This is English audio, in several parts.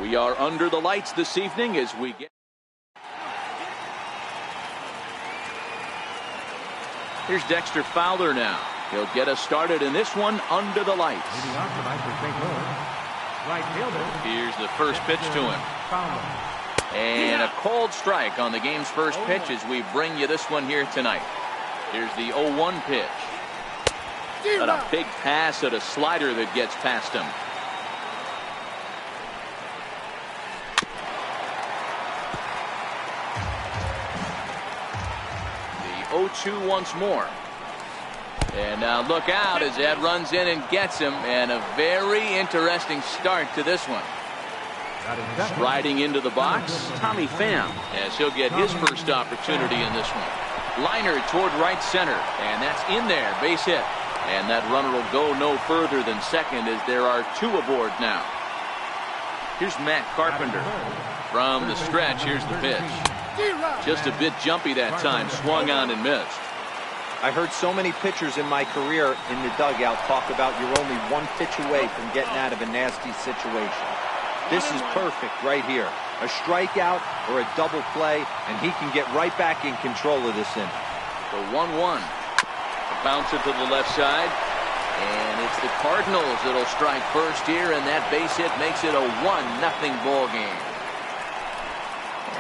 We are under the lights this evening as we get. Here's Dexter Fowler now. He'll get us started in this one under the lights. Here's the first pitch to him. And a cold strike on the game's first pitch as we bring you this one here tonight. Here's the 0-1 pitch. But a big pass at a slider that gets past him. The 0-2 once more. And now look out as Ed runs in and gets him. And a very interesting start to this one. Striding into the box, Tommy Pham, as he'll get his first opportunity in this one. Liner toward right center, and that's in there, base hit. And that runner will go no further than second as there are two aboard now. Here's Matt Carpenter. From the stretch, here's the pitch. Just a bit jumpy that time, swung on and missed. I heard so many pitchers in my career in the dugout talk about you're only one pitch away from getting out of a nasty situation. This is perfect right here. A strikeout or a double play, and he can get right back in control of this inning. The 1-1. Bounce it to the left side. And it's the Cardinals that'll strike first here, and that base hit makes it a 1-0 ball game.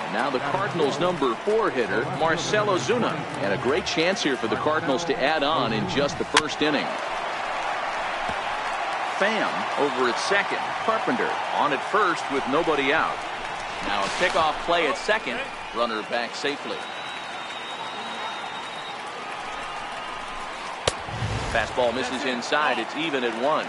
And now the Cardinals' number 4 hitter, Marcell Ozuna. And a great chance here for the Cardinals to add on in just the first inning. Pham over at second. Carpenter on at first with nobody out. Now a pickoff play at second. Runner back safely. Fastball misses inside. It's even at 1.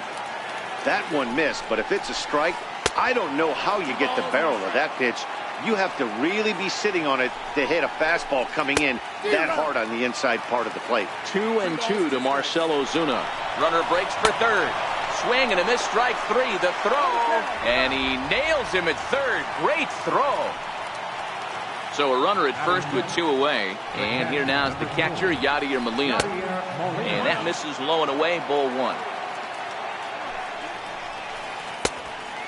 That one missed, but if it's a strike, I don't know how you get the barrel of that pitch. You have to really be sitting on it to hit a fastball coming in that hard on the inside part of the plate. 2-2 to Marcell Ozuna. Runner breaks for third. Swing and a miss, strike 3. The throw, and he nails him at third. Great throw. So a runner at first with 2 away. And here now is the catcher, Yadier Molina. And that misses low and away, ball 1.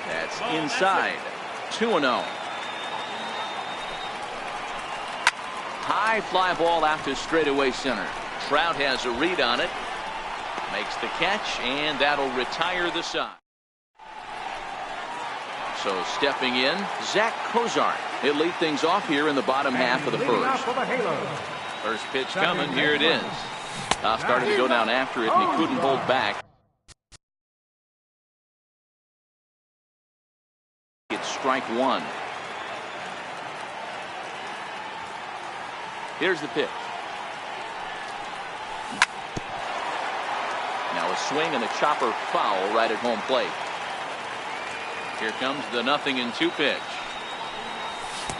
That's inside. 2-0. High fly ball out to straightaway center. Trout has a read on it. Makes the catch, and that'll retire the side. So stepping in, Zach Cozart. He'll lead things off here in the bottom half of the first. First pitch coming. Here it is. Started to go down after it, and he couldn't hold back. It's strike 1. Here's the pitch. Now a swing and a chopper foul right at home plate. Here comes the 0-2 pitch.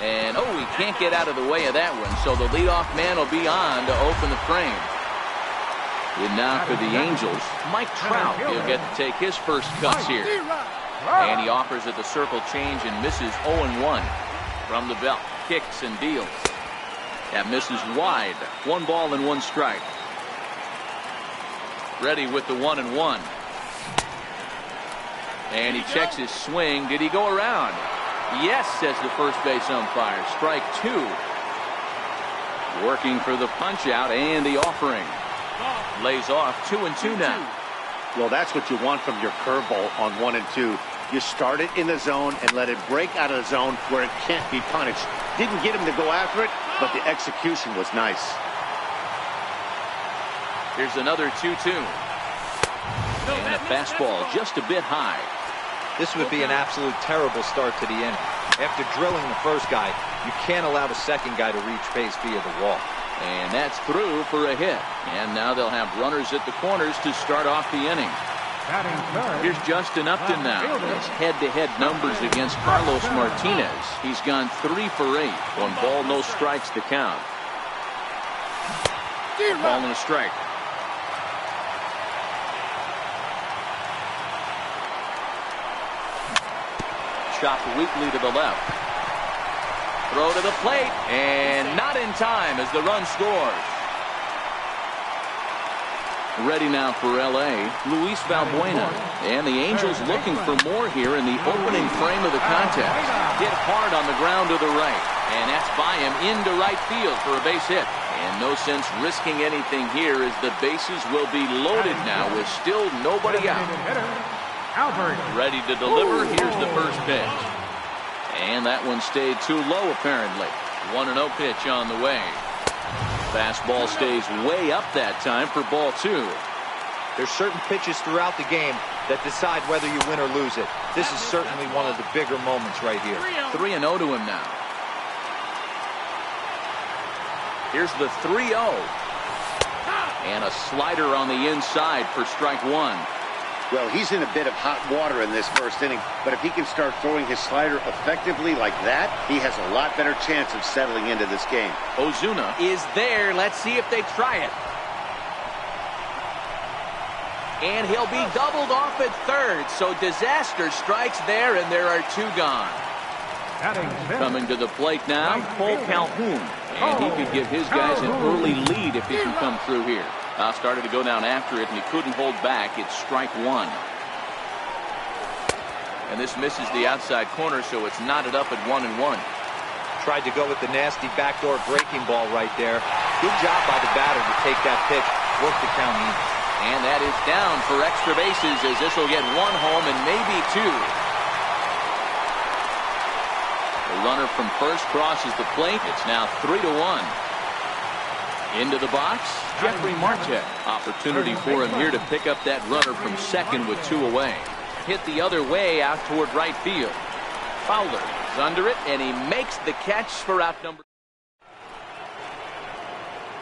And he can't get out of the way of that one. So the leadoff man will be on to open the frame. And now for the Angels, Mike Trout. He'll get to take his first cuts here. And he offers at the circle change and misses 0-1 from the belt. Kicks and deals. That misses wide. 1 ball and 1 strike. Ready with the 1-1. And he checks his swing. Did he go around? Yes, says the first base umpire. Strike 2. Working for the punch out and the offering. Lays off 2-2 now. Well, that's what you want from your curveball on 1 and 2. You start it in the zone and let it break out of the zone where it can't be punished. Didn't get him to go after it, but the execution was nice. Here's another 2-2. And a fastball just a bit high. This would be an absolute terrible start to the inning. After drilling the first guy, you can't allow the second guy to reach base via the wall. And that's through for a hit. And now they'll have runners at the corners to start off the inning. Here's Justin Upton now. His head-to-head numbers against Carlos Martinez. He's gone 3 for 8. 1 ball, no strikes to count. Ball and a strike. Chopped weakly to the left. Throw to the plate, and not in time as the run scores. Ready now for L.A., Luis Valbuena. And the Angels looking for more here in the opening frame of the contest. Hit hard on the ground to the right. And that's by him into right field for a base hit. And no sense risking anything here as the bases will be loaded now with still nobody out. Ready to deliver. Here's the first pitch. And that one stayed too low apparently. 1-0 pitch on the way. Fastball stays way up that time for ball 2. There's certain pitches throughout the game that decide whether you win or lose it. This is certainly one of the bigger moments right here. 3-0 to him now. Here's the 3-0. And a slider on the inside for strike 1. Well, he's in a bit of hot water in this first inning, but if he can start throwing his slider effectively like that, he has a lot better chance of settling into this game. Ozuna is there. Let's see if they try it. And he'll be doubled off at third, so disaster strikes there, and there are 2 gone. Coming to the plate now, Cole Calhoun. And he could give his guys an early lead if he can come through here. Started to go down after it, and he couldn't hold back. It's strike 1. And this misses the outside corner, so it's knotted up at 1-1. Tried to go with the nasty backdoor breaking ball right there. Good job by the batter to take that pitch, work the count even. And that is down for extra bases as this will get 1 home and maybe 2. The runner from first crosses the plate. It's now 3-1. Into the box, Jeffrey Marte. Opportunity for him here to pick up that runner from second with 2 away. Hit the other way out toward right field. Fowler is under it, and he makes the catch for out number.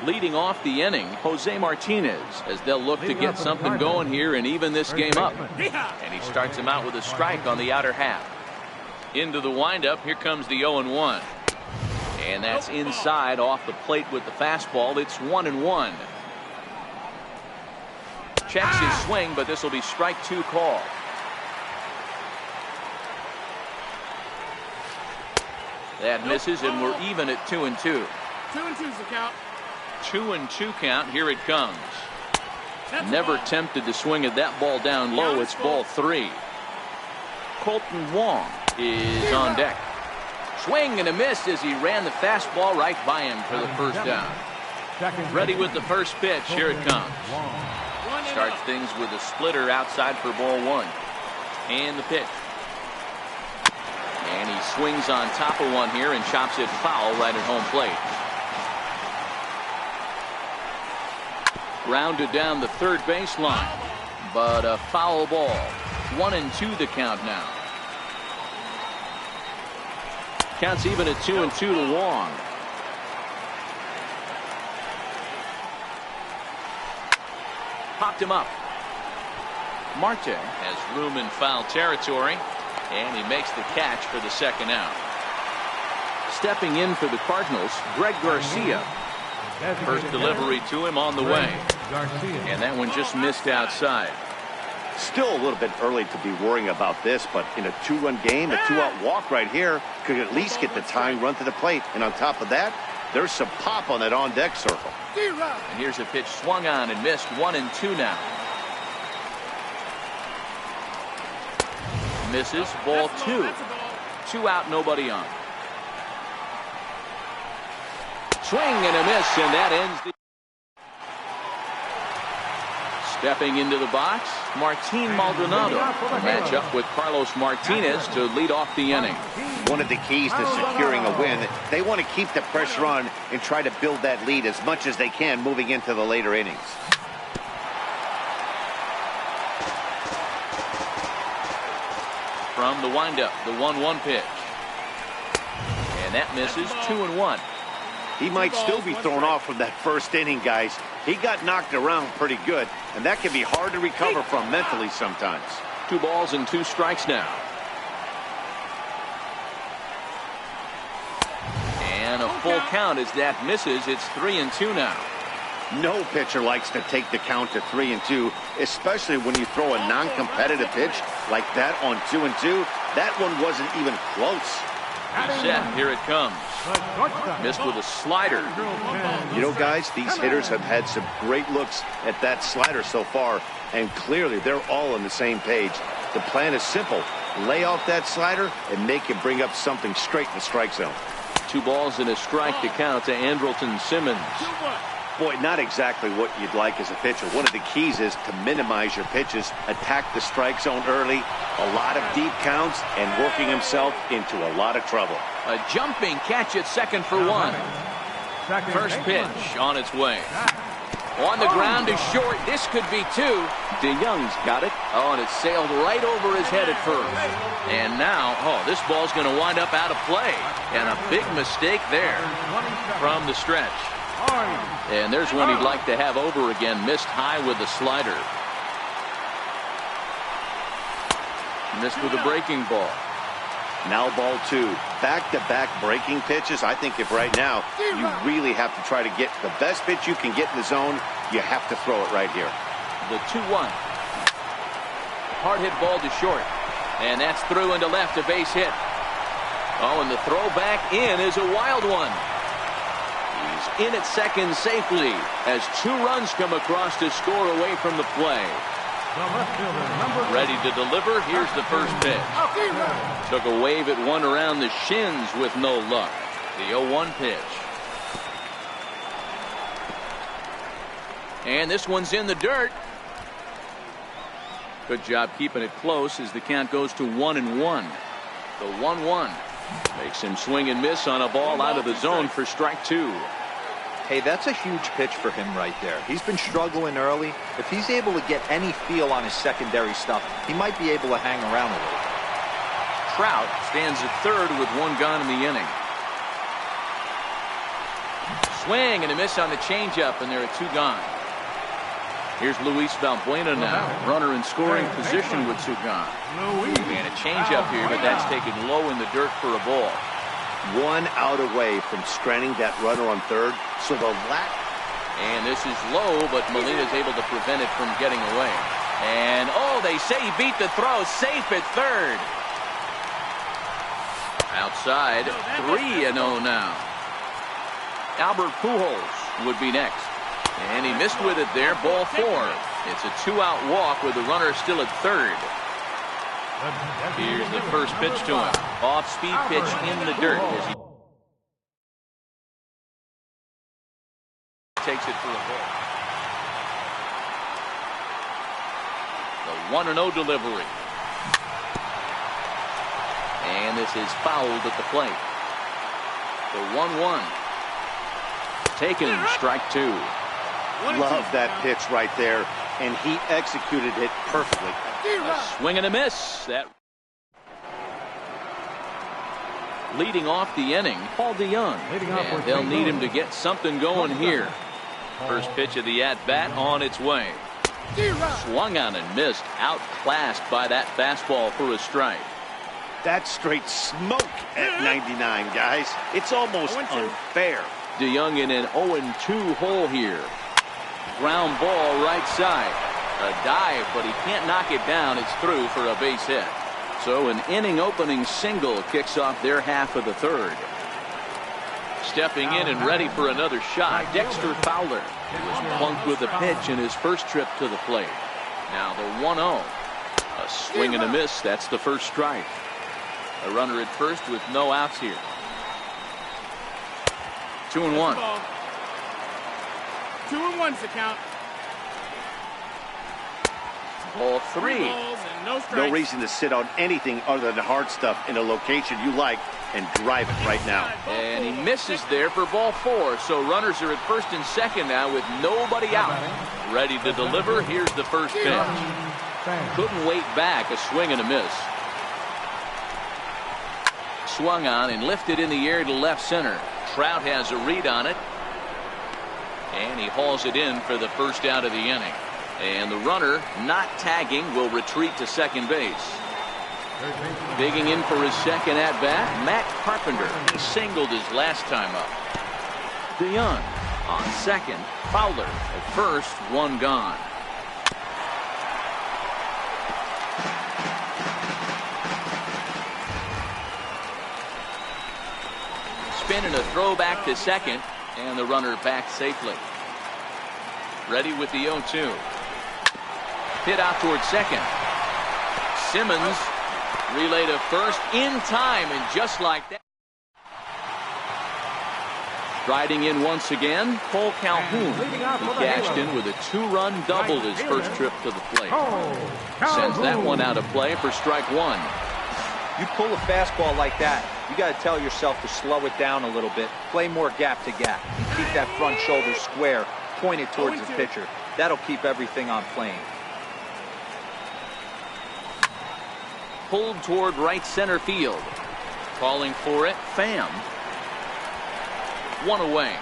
Leading off the inning, Jose Martinez, as they'll look to get something going here and even this game up. And he starts him out with a strike on the outer half. Into the windup, here comes the 0-1. And that's inside off the plate with the fastball. It's 1-1. Checks his swing, but this will be strike 2 call. That misses, and we're even at 2-2. 2-2's the count. 2-2 count. Here it comes. Never tempted to swing at that ball down low. It's ball 3. Colton Wong is on deck. Swing and a miss as he ran the fastball right by him for the first down. Ready with the first pitch. Here it comes. Starts things with a splitter outside for ball 1. And the pitch. And he swings on top of one here and chops it foul right at home plate. Grounded down the third baseline. But a foul ball. 1-2 the count now. Counts even at 2-2 to Wong. Popped him up. Marte has room in foul territory, and he makes the catch for the second out. Stepping in for the Cardinals, Greg Garcia. First delivery to him on the way. And that one just missed outside. Still a little bit early to be worrying about this, but in a 2-run game, a 2-out walk right here could at least get the tying run to the plate. And on top of that, there's some pop on that on-deck circle. And here's a pitch swung on and missed. 1-2 now. Misses. Ball 2. 2 out, nobody on. Swing and a miss, and that ends the. Stepping into the box, Martin Maldonado. Match up with Carlos Martinez to lead off the inning. One of the keys to securing a win, they want to keep the pressure on and try to build that lead as much as they can moving into the later innings. From the windup, the 1-1 pitch. And that misses. 2-1. He might still be thrown off from that first inning, guys. He got knocked around pretty good, and that can be hard to recover from mentally sometimes. 2 balls and 2 strikes now. And a full count as that misses. It's 3-2 now. No pitcher likes to take the count to 3-2, especially when you throw a non-competitive pitch like that on 2-2. That one wasn't even close. He's set. Here it comes. Missed with a slider. You know, guys, these hitters have had some great looks at that slider so far, and clearly they're all on the same page. The plan is simple. Lay off that slider and make him bring up something straight in the strike zone. 2 balls and a strike to count to Andrelton Simmons. Boy, not exactly what you'd like as a pitcher. One of the keys is to minimize your pitches, attack the strike zone early, a lot of deep counts, and working himself into a lot of trouble. A jumping catch at second for 1. First pitch on its way. On the ground is short. This could be 2. DeYoung's got it. Oh, and it sailed right over his head at first. And now, this ball's going to wind up out of play. And a big mistake there from the stretch. And there's one he'd like to have over again. Missed high with the slider. Missed with a breaking ball. Now ball 2. Back-to-back breaking pitches. I think if right now you really have to try to get the best pitch you can get in the zone, you have to throw it right here. The 2-1. Hard hit ball to short. And that's through into left, a base hit. Oh, and the throw back in is a wild one. He's in at second safely as 2 runs come across to score away from the play. Ready to deliver. Here's the first pitch. Took a wave at one around the shins with no luck. The 0-1 pitch. And this one's in the dirt. Good job keeping it close as the count goes to 1-1. The 1-1 makes him swing and miss on a ball out of the zone for strike 2. Hey, that's a huge pitch for him right there. He's been struggling early. If he's able to get any feel on his secondary stuff, he might be able to hang around a little. Trout stands at third with 1 gone in the inning. Swing and a miss on the changeup, and there are 2 gone. Here's Luis Valbuena now. Runner in scoring position with 2 gone. And a changeup here, but that's taken low in the dirt for a ball. 1 out away from stranding that runner on third. So the and this is low, but Molina's able to prevent it from getting away. And they say he beat the throw. Safe at third. Outside, 3-0 now. Albert Pujols would be next. And he missed with it there, ball 4. It's a 2-out walk with the runner still at third. Here's the first pitch to him. Off-speed pitch in the dirt as he takes it for a ball. The 1-0 delivery. And this is fouled at the plate. The 1-1. Taken, strike 2. Love that pitch right there, and he executed it perfectly. A swing and a miss. That leading off the inning, Paul DeYoung. And they'll need him to get something going here. First pitch of the at-bat on its way. Swung on and missed. Outclassed by that fastball for a strike. That's straight smoke at 99, guys. It's almost unfair. DeYoung in an 0-2 hole here. Ground ball right side. A dive, but he can't knock it down. It's through for a base hit. So an inning-opening single kicks off their half of the third. Stepping in and ready for another shot, Dexter Fowler. He was plunked with a pitch in his first trip to the plate. Now the 1-0. A swing and a miss. That's the first strike. A runner at first with no outs here. 2-1. 2-1's the count. Ball 3. No reason to sit on anything other than hard stuff in a location you like and drive it right now. And he misses there for ball 4. So runners are at first and second now with nobody out. Ready to deliver. Here's the first pitch. Couldn't wait back. A swing and a miss. Swung on and lifted in the air to left center. Trout has a read on it. And he hauls it in for the first out of the inning. And the runner, not tagging, will retreat to second base. Digging in for his second at-bat, Matt Carpenter. He singled his last time up. DeYoung on second. Fowler at first, 1 gone. spin and a throw back to second, and the runner back safely. Ready with the 0-2. Hit out towards second. Simmons relay to first in time, and just like that. Riding in once again, Cole Calhoun. He cashed in with a 2-run double his first trip to the plate. Sends that one out of play for strike one. You pull a fastball like that, you got to tell yourself to slow it down a little bit, play more gap to gap, and keep that front shoulder square, pointed towards the pitcher. That'll keep everything on plane. Pulled toward right center field. Calling for it, Pham. One away.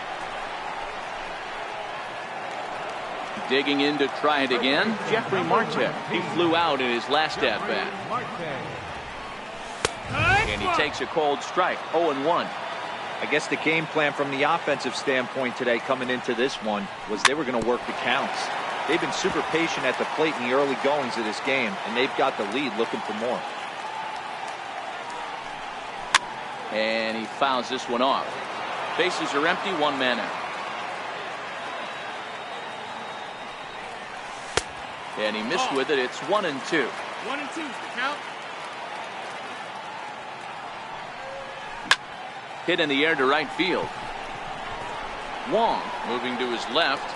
Digging in to try it again, Jeffrey Marte. He flew out in his last at-bat. And he takes a called strike, 0-1. I guess the game plan from the offensive standpoint today coming into this one was they were going to work the counts. They've been super patient at the plate in the early goings of this game, and they've got the lead looking for more. And he fouls this one off. Bases are empty, 1 man out. And he missed with it. It's 1-2. 1-2 is the count. Hit in the air to right field. Wong moving to his left.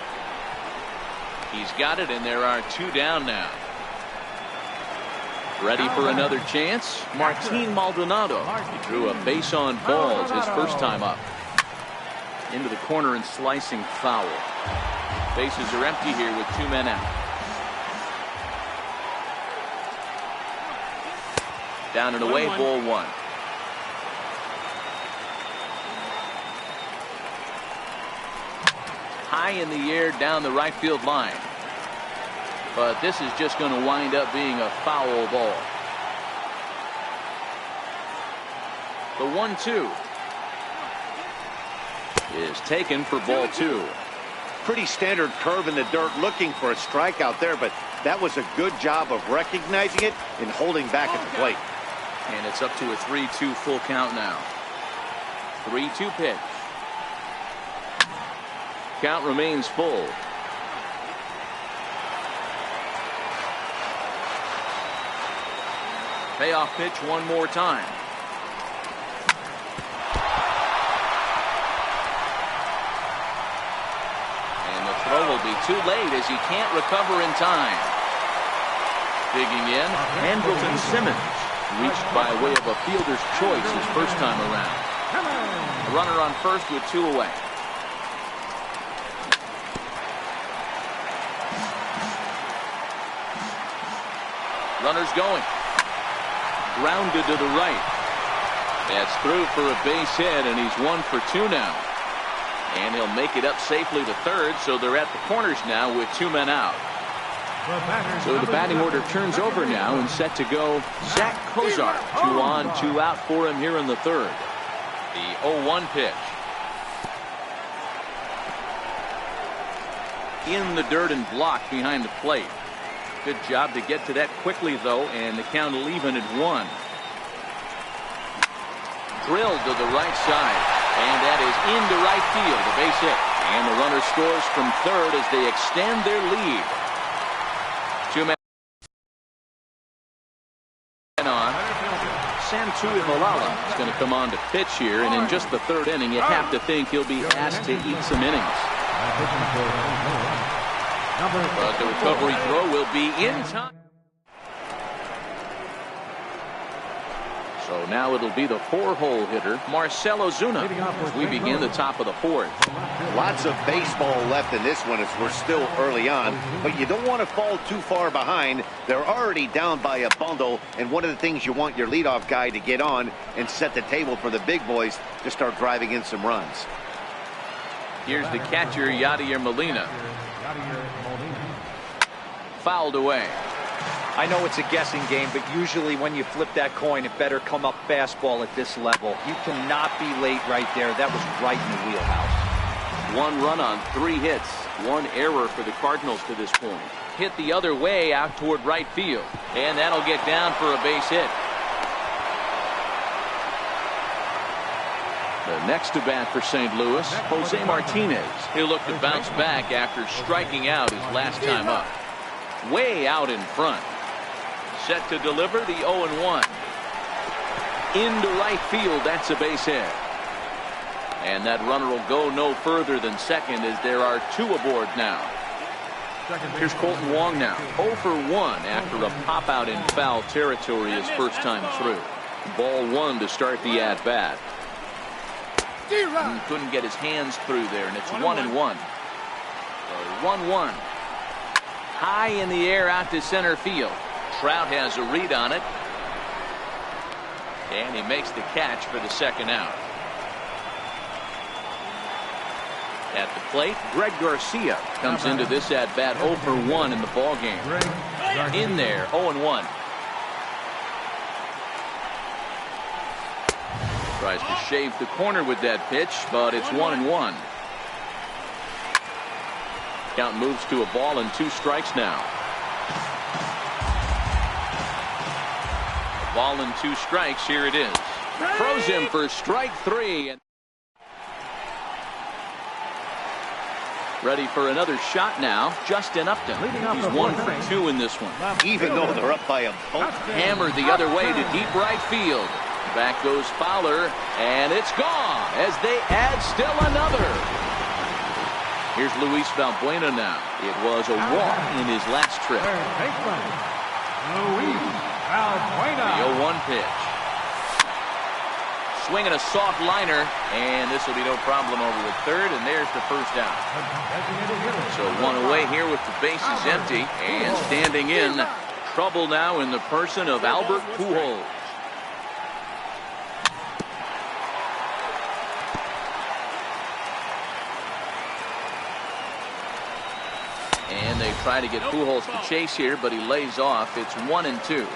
He's got it, and there are 2 down now. Ready for another chance? Martin Maldonado. He drew a base on balls his first time up. Into the corner and slicing foul. Bases are empty here with 2 men out. Down and away, ball 1. High in the air down the right field line. But this is just going to wind up being a foul ball. The 1-2 is taken for ball 2. Pretty standard curve in the dirt, looking for a strikeout there, but that was a good job of recognizing it and holding back at the plate. And it's up to a 3-2 full count now. 3-2 pitch. Count remains full. Payoff pitch one more time. And the throw will be too late as he can't recover in time. Digging in, Andrelton Simmons, reached by way of a fielder's choice his first time around. A runner on first with 2 away. Runners going. Grounded to the right. That's through for a base hit, and he's 1 for 2 now. And he'll make it up safely to third, so they're at the corners now with 2 men out. So the batting order turns over now and set to go Zach Kozar. 2 on, 2 out for him here in the third. The 0-1 pitch. In the dirt and blocked behind the plate. Good job to get to that quickly, though, and the count will even at 1. Drilled to the right side, and that is into right field, a base hit. And the runner scores from third as they extend their lead. 2 men on. Santu Ivalala is going to come on to pitch here, and in just the third inning, you have to think he'll be asked to eat some innings. But the recovery throw will be in time. So now it'll be the 4-hole hitter, Marcell Ozuna, as we begin the top of the 4th. Lots of baseball left in this one as we're still early on, but you don't want to fall too far behind. They're already down by a bundle, and one of the things you want your leadoff guy to get on and set the table for the big boys to start driving in some runs. Here's the catcher, Yadier Molina. Fouled away. I know it's a guessing game, but usually when you flip that coin, it better come up fastball at this level. You cannot be late right there. That was right in the wheelhouse. 1 run on 3 hits. 1 error for the Cardinals to this point. Hit the other way out toward right field. And that'll get down for a base hit. The next to bat for St. Louis, Jose Martinez. He'll look to bounce back after striking out his last time up. Way out in front. Set to deliver the 0-1. Into right field. That's a base hit. And that runner will go no further than second as there are two aboard now. Here's Colton Wong now. 0 for 1 after a pop out in foul territory his first time through. Ball 1 to start the at bat. Couldn't get his hands through there, and it's 1-1. 1-1. High in the air out to center field. Trout has a read on it. And he makes the catch for the second out. At the plate, Greg Garcia comes into this at bat 0 for 1 in the ball game. In there, 0-1. Tries to shave the corner with that pitch, but it's 1-1. Count moves to a ball and 2 strikes now. A ball and 2 strikes. Here it is. Throws him for strike 3. Ready for another shot now. Justin Upton. He's 1 for 2 in this one. Even though they're up by a boat. Hammered the other way to deep right field. Back goes Fowler, and it's gone as they add still another. Here's Luis Valbuena now. It was a walk in his last trip. Luis Valbuena. The 0-1 pitch. Swinging a soft liner, and this will be no problem over at third, and there's the first out. So 1 away here with the bases empty, and standing in trouble now in the person of Albert Pujols. And they try to get Pujols to chase here, but he lays off. It's 1-2.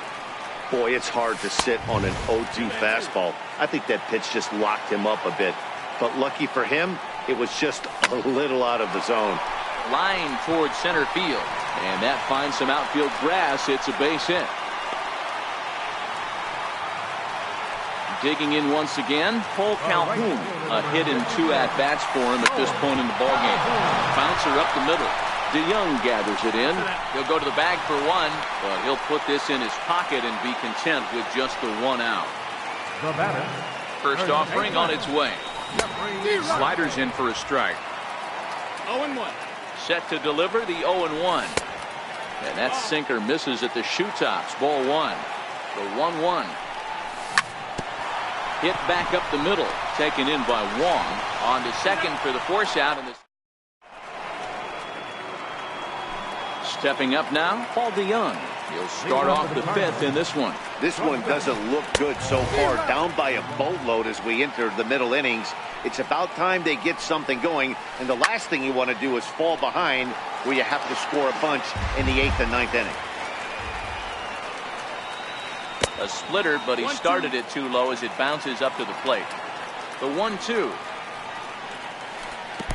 Boy, it's hard to sit on an 0-2 fastball. I think that pitch just locked him up a bit. But lucky for him, it was just a little out of the zone. Line towards center field. And that finds some outfield grass. It's a base hit. Digging in once again, Cole Calhoun. A hit in 2 at-bats for him at this point in the ballgame. Bouncer up the middle. DeYoung gathers it in. He'll go to the bag for 1, but he'll put this in his pocket and be content with just the 1 out. First offering on its way. Sliders in for a strike. 0-1. Set to deliver the 0-1. And that sinker misses at the shoe tops. Ball 1. The 1-1. Hit back up the middle. Taken in by Wong. On to second for the force out. And the stepping up now, Paul DeYoung. He'll start off the 5th in this one. This one doesn't look good so far. Down by a boatload as we enter the middle innings. It's about time they get something going. And the last thing you want to do is fall behind where you have to score a bunch in the 8th and 9th inning. A splitter, but he started it too low as it bounces up to the plate. The 1-2.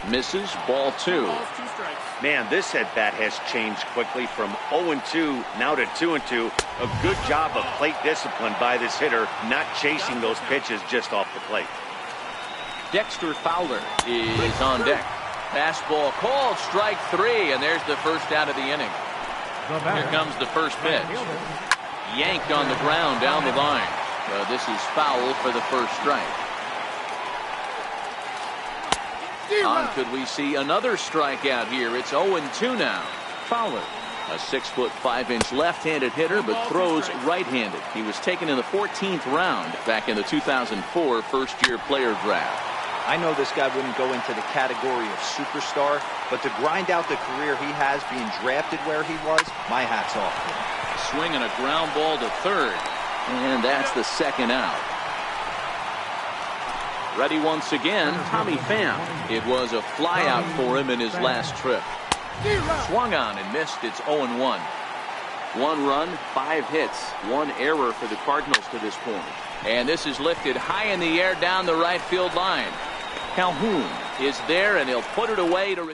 Misses. Ball 2. Man, this at bat has changed quickly from 0-2 now to 2-2. A good job of plate discipline by this hitter, not chasing those pitches just off the plate. Dexter Fowler is on deck. Fastball called, strike 3, and there's the first out of the inning. Here comes the first pitch. Yanked on the ground down the line. This is foul for the first strike. Could we see another strikeout here? It's 0-2 now. Fowler, a 6'5" left-handed hitter, but throws right-handed. He was taken in the 14th round back in the 2004 first-year player draft. I know this guy wouldn't go into the category of superstar, but to grind out the career he has being drafted where he was, my hat's off to him. Swing and a ground ball to third, and that's the second out. Ready once again, Tommy Pham. It was a flyout for him in his last trip. Swung on and missed. It's 0-1. 1 run, 5 hits, 1 error for the Cardinals to this point. And this is lifted high in the air down the right field line. Calhoun is there, and he'll put it away to.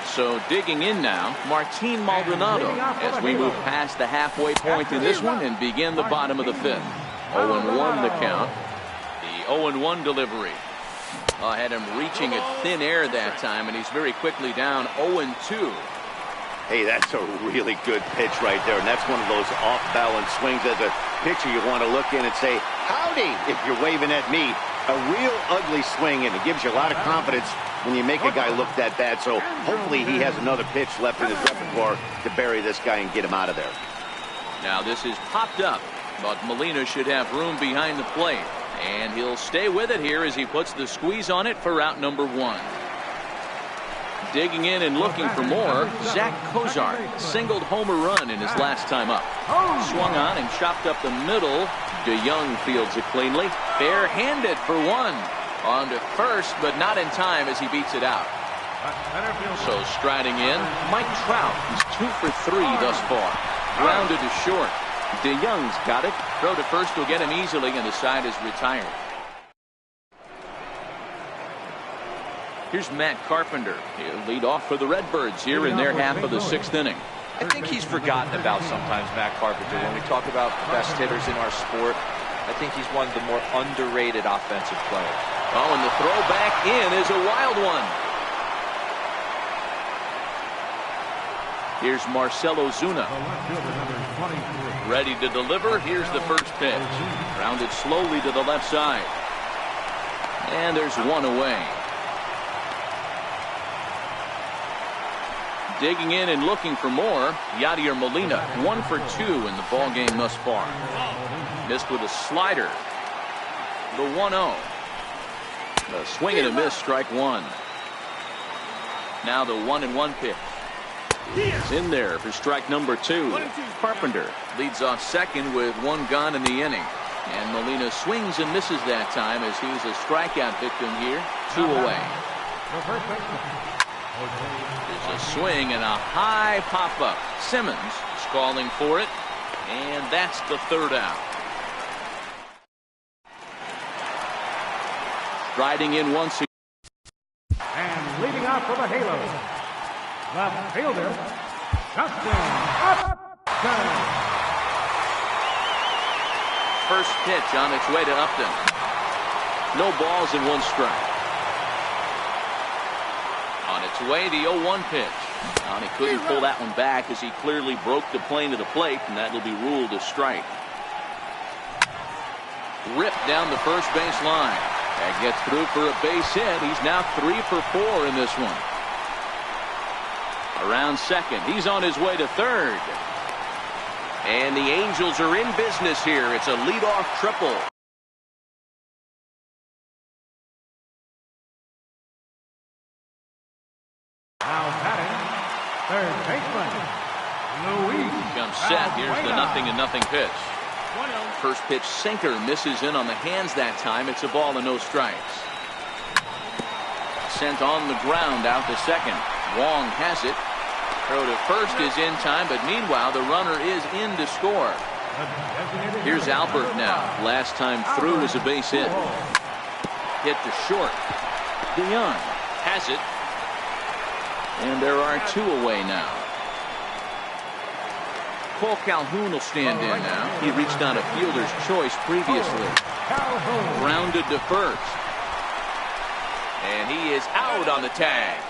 So digging in now, Martin Maldonado as we move past the halfway point in this one and begin the bottom of the 5th. 0-1 the count. 0-1 delivery. Had him reaching at thin air that time, and he's very quickly down 0-2. Hey, that's a really good pitch right there, and that's one of those off-balance swings. As a pitcher, you want to look in and say, howdy, if you're waving at me. A real ugly swing, and it gives you a lot of confidence when you make a guy look that bad. So hopefully he has another pitch left in his repertoire to bury this guy and get him out of there. Now this is popped up, but Molina should have room behind the plate. And he'll stay with it here as he puts the squeeze on it for out number 1. Digging in and looking for more, Zach Cozart singled homer run in his last time up. Swung on and chopped up the middle. DeYoung fields it cleanly. Bare-handed for 1. On to first, but not in time as he beats it out. So striding in, Mike Trout. He's 2 for 3 thus far. Grounded to short. DeYoung's got it. Throw to first will get him easily, and the side is retired. Here's Matt Carpenter. He'll lead off for the Redbirds here in their half of the 6th inning. I think he's forgotten about sometimes Matt Carpenter. When we talk about the best hitters in our sport, I think he's one of the more underrated offensive players. Oh, and the throw back in is a wild one. Here's Marcelo Zuna. Ready to deliver. Here's the first pitch. Grounded slowly to the left side. And there's one away. Digging in and looking for more, Yadier Molina, 1 for 2 in the ball game thus far. Missed with a slider. The 1-0. A swing and a miss, strike 1. Now the 1-1 pitch. It's in there for strike number 2. Carpenter leads off second with 1 gone in the inning. And Molina swings and misses that time as he's a strikeout victim here. 2 away. There's a swing and a high pop-up. Simmons is calling for it, and that's the 3rd out. Riding in once again. And leading off for the Halos, left fielder, Justin Upton. First pitch on its way to Upton. No balls and 1 strike. On its way, the 0-1 pitch. And he couldn't pull that one back as he clearly broke the plane to the plate, and that will be ruled a strike. Ripped down the first base line. And gets through for a base hit. He's now 3 for 4 in this one. Around second. He's on his way to third. And the Angels are in business here. It's a leadoff triple. Now batting, third baseman, Luis. Comes set. Here's the 0-0 pitch. First pitch sinker misses in on the hands that time. It's a ball and no strikes. Sent on the ground out to second. Wong has it. Throw to first is in time, but meanwhile the runner is in to score. Here's Albert now. Last time through was a base hit. Hit to short. DeYoung has it. And there are 2 away now. Cole Calhoun will stand in now. He reached on a fielder's choice previously. Grounded to first. And he is out on the tag.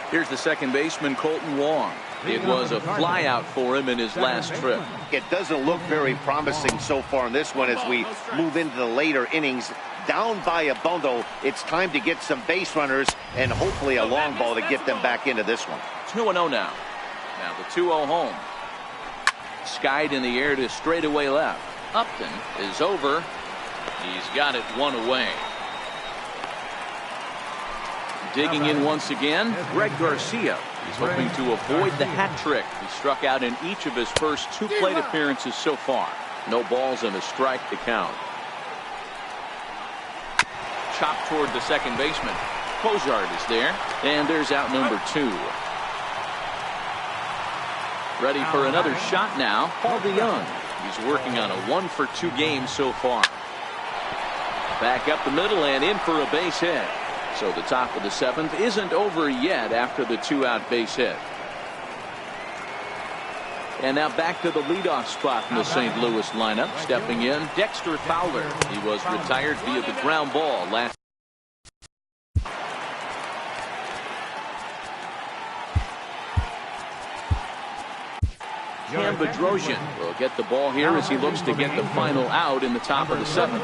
Here's the second baseman, Colton Wong. It was a flyout for him in his last trip. It doesn't look very promising so far in this one as we move into the later innings. Down by a bundle, it's time to get some base runners and hopefully a long ball to get them back into this one. 2-0 now. Now the 2-0 home. Skied in the air to straightaway left. Upton is over. He's got it 1 away. Digging in once again, Greg Garcia. He's hoping to avoid the hat trick. He struck out in each of his first 2 plate appearances so far. No balls and a strike to count. Chopped toward the second baseman. Cozart is there, and there's out number 2. Ready for another shot now, Paul DeYoung. He's working on a 1 for 2 game so far. Back up the middle and in for a base hit. So the top of the 7th isn't over yet after the 2-out base hit. And now back to the leadoff spot in the St. Louis lineup. Stepping in, Dexter Fowler. He was retired via the ground ball last. Cam Bedrosian will get the ball here as he looks to get the final out in the top of the 7th.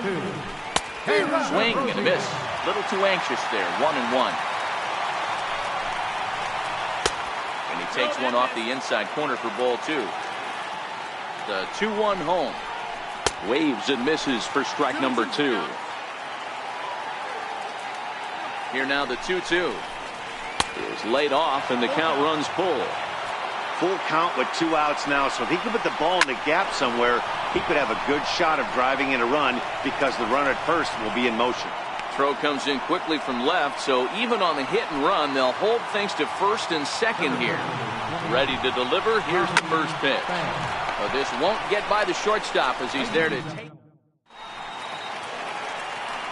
Swing and a miss. A little too anxious there. 1-1. And he takes one off the inside corner for ball 2. The 2-1 home. Waves and misses for strike number 2. Here now the 2-2 is laid off and the count runs full. Full count with 2 outs now, so if he could put the ball in the gap somewhere, he could have a good shot of driving in a run because the runner at first will be in motion. Throw comes in quickly from left, so even on the hit and run, they'll hold things to first and second here. Ready to deliver. Here's the first pitch. But this won't get by the shortstop as he's there to take.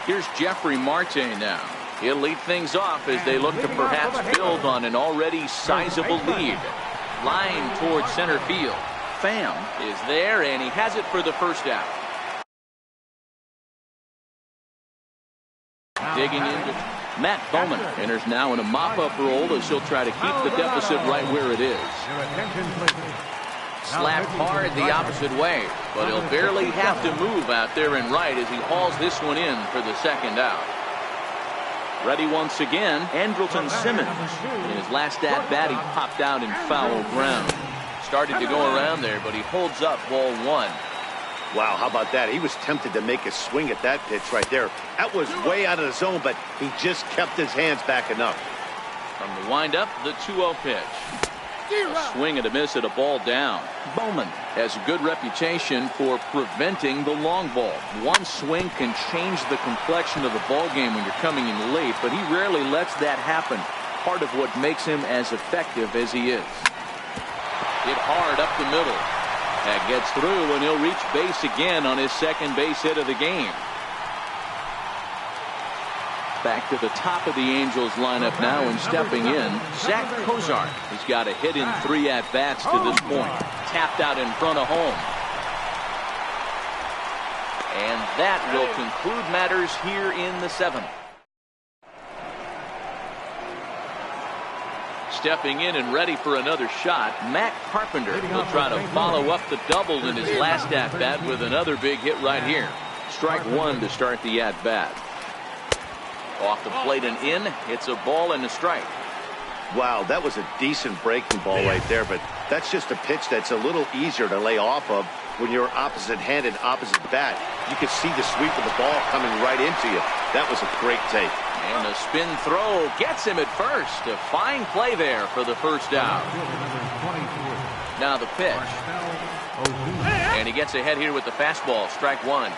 Here's Jeffrey Marte now. He'll lead things off as they look to perhaps build on an already sizable lead. Line towards center field. Pham is there, and he has it for the first out. Digging into Matt Bowman enters now in a mop-up role as he'll try to keep the deficit right where it is. Slapped hard the opposite way, but he'll barely have to move out there and right as he hauls this one in for the second out. Ready once again, Andrelton Simmons. In his last at-bat, he popped out in foul ground. Started to go around there, but he holds up ball 1. Wow, how about that? He was tempted to make a swing at that pitch right there. That was way out of the zone, but he just kept his hands back enough. From the windup, the 2-0 pitch. A swing and a miss at a ball down. Bowman has a good reputation for preventing the long ball. One swing can change the complexion of the ball game when you're coming in late, but he rarely lets that happen. Part of what makes him as effective as he is. Hit hard up the middle. That gets through, and he'll reach base again on his second base hit of the game. Back to the top of the Angels lineup now, and stepping in, Zach Cozart. He's got a hit in 3 at-bats to this point. Tapped out in front of home. And that will conclude matters here in the 7th. Stepping in and ready for another shot, Matt Carpenter will try to follow up the double in his last at-bat with another big hit right here. Strike 1 to start the at-bat. Off the plate and in. It's a ball and a strike. Wow, that was a decent breaking ball right there, but that's just a pitch that's a little easier to lay off of when you're opposite hand and opposite bat. You could see the sweep of the ball coming right into you. That was a great take. And a spin throw gets him at first. A fine play there for the first out. Now the pitch. And he gets ahead here with the fastball. Strike 1.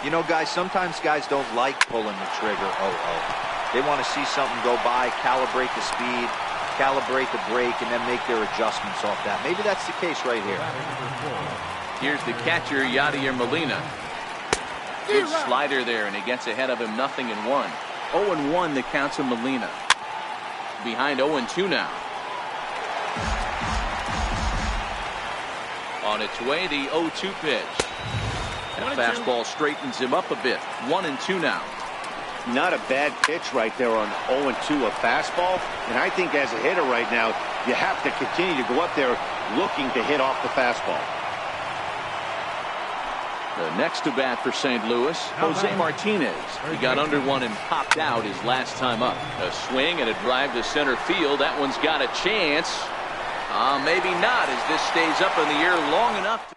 You know, guys, sometimes guys don't like pulling the trigger. They want to see something go by, calibrate the speed, calibrate the break, and then make their adjustments off that. Maybe that's the case right here. Here's the catcher, Yadier Molina. Good slider there, and he gets ahead of him. 0-1. 0-1 the count to Molina. Behind 0-2 now. On its way, the 0-2 pitch. That fastball straightens him up a bit. 1-2 now. Not a bad pitch right there on 0-2, a fastball. And I think as a hitter right now, you have to continue to go up there looking to hit off the fastball. The next to bat for St. Louis, Jose Martinez. He got under one and popped out his last time up. A swing and a drive to center field. That one's got a chance. Maybe not, as this stays up in the air long enough.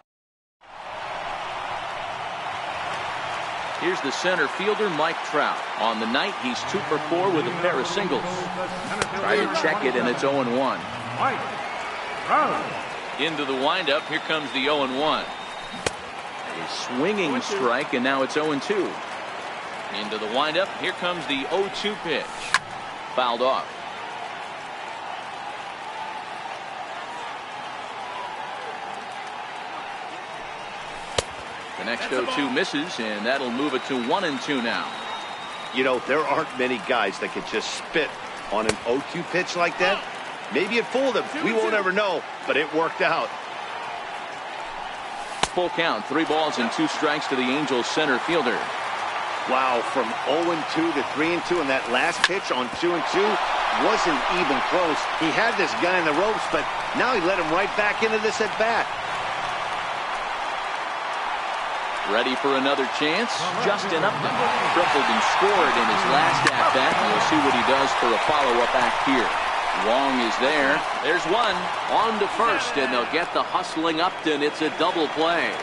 Here's the center fielder, Mike Trout. On the night, he's 2 for 4 with a pair of singles. Try to check it, and it's 0-1. Into the windup, here comes the 0-1. A swinging strike, and now it's 0-2. Into the windup, here comes the 0-2 pitch. Fouled off. The next 0-2 misses, and that'll move it to 1-2 now. You know, there aren't many guys that could just spit on an 0-2 pitch like that. Maybe it fooled him. We won't ever know, but it worked out. Full count, 3 balls and 2 strikes to the Angels center fielder. Wow, from 0-2 to 3-2, and that last pitch on 2-2 wasn't even close. He had this guy in the ropes, but now he let him right back into this at bat. Ready for another chance? Justin Upton tripled and scored in his last at-bat, and we'll see what he does for a follow-up act here. Wong is there. There's one. On to first, and they'll get the hustling Upton. It's a double play.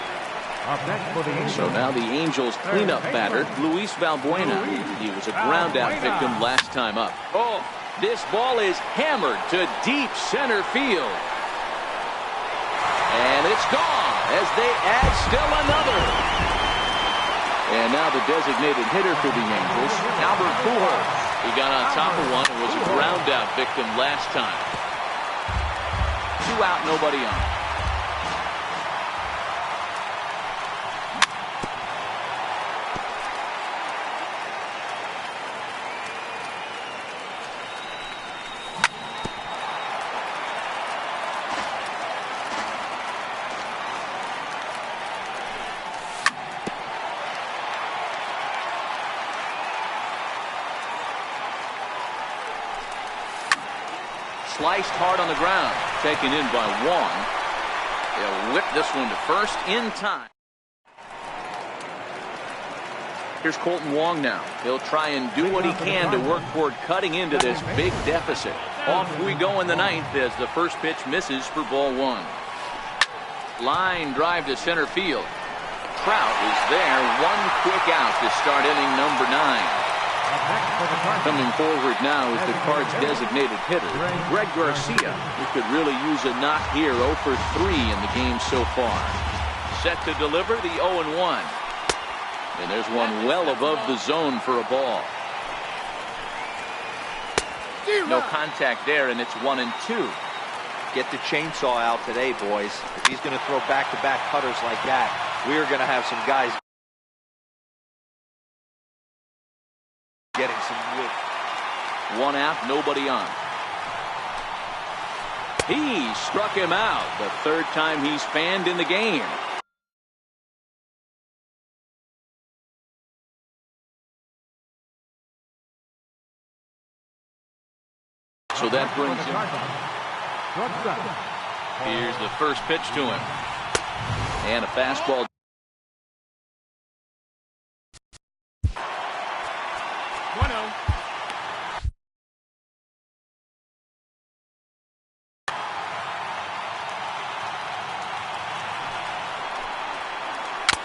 So now the Angels cleanup batter, Luis Valbuena. He was a ground-out victim last time up. Oh, this ball is hammered to deep center field. And it's gone as they add still another. And now the designated hitter for the Angels, Albert Pujols. He got on top of one and was a ground-out victim last time. 2 out, nobody on. Sliced hard on the ground, taken in by Wong. They'll whip this one to first in time. Here's Colton Wong now. He'll try and do what he can to work toward cutting into this big deficit. Off we go in the 9th as the first pitch misses for ball 1. Line drive to center field. Trout is there. 1 quick out to start inning number 9. Coming forward now is the Cards' designated hitter, Greg Garcia, who could really use a knock here. 0 for 3 in the game so far. Set to deliver the 0-1. And there's one well above the zone for a ball. No contact there, and it's 1-2. Get the chainsaw out today, boys. If he's going to throw back-to-back cutters like that, we're going to have some guys getting some wood. 1 out, nobody on. He struck him out. The 3rd time he's fanned in the game. So that brings him. Here's the first pitch to him. And a fastball.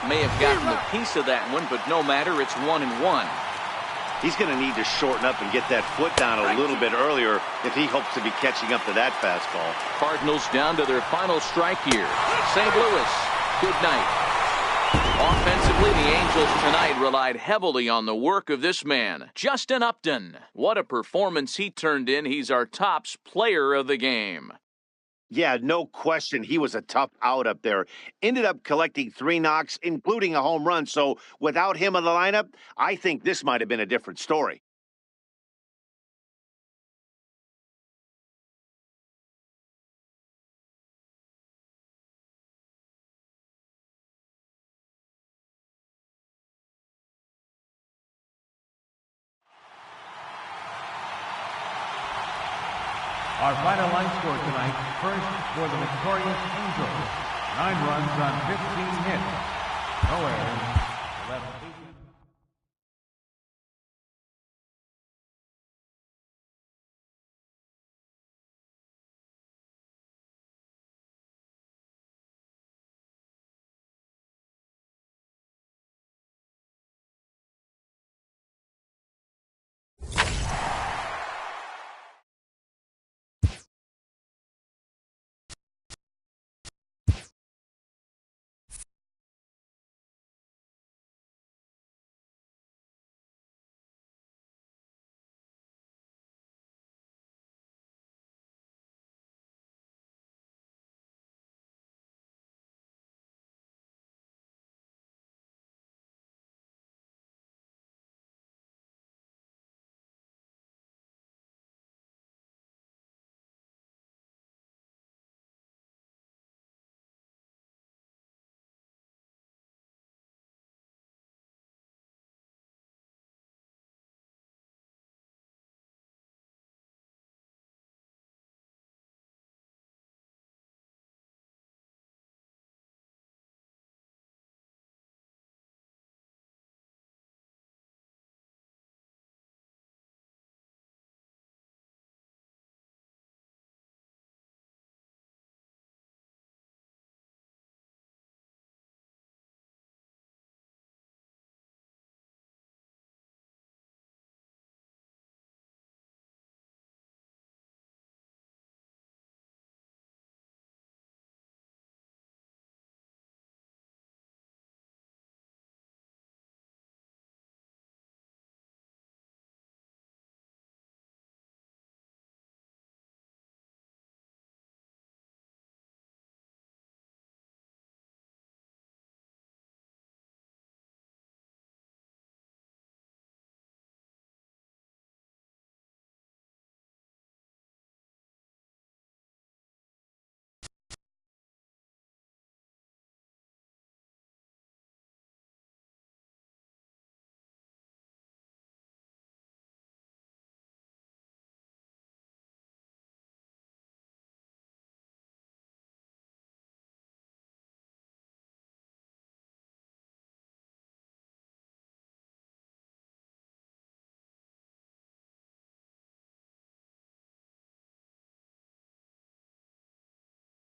May have gotten a piece of that one, but no matter, it's 1-1. He's going to need to shorten up and get that foot down a little bit earlier if he hopes to be catching up to that fastball. Cardinals down to their final strike here. St. Louis, good night. Offensively, the Angels tonight relied heavily on the work of this man, Justin Upton. What a performance he turned in. He's our tops player of the game. Yeah, no question. He was a tough out up there. Ended up collecting 3 knocks, including a home run. So without him in the lineup, I think this might have been a different story. Our final line score tonight, first for the victorious Angels. 9 runs on 15 hits. No errors. 11.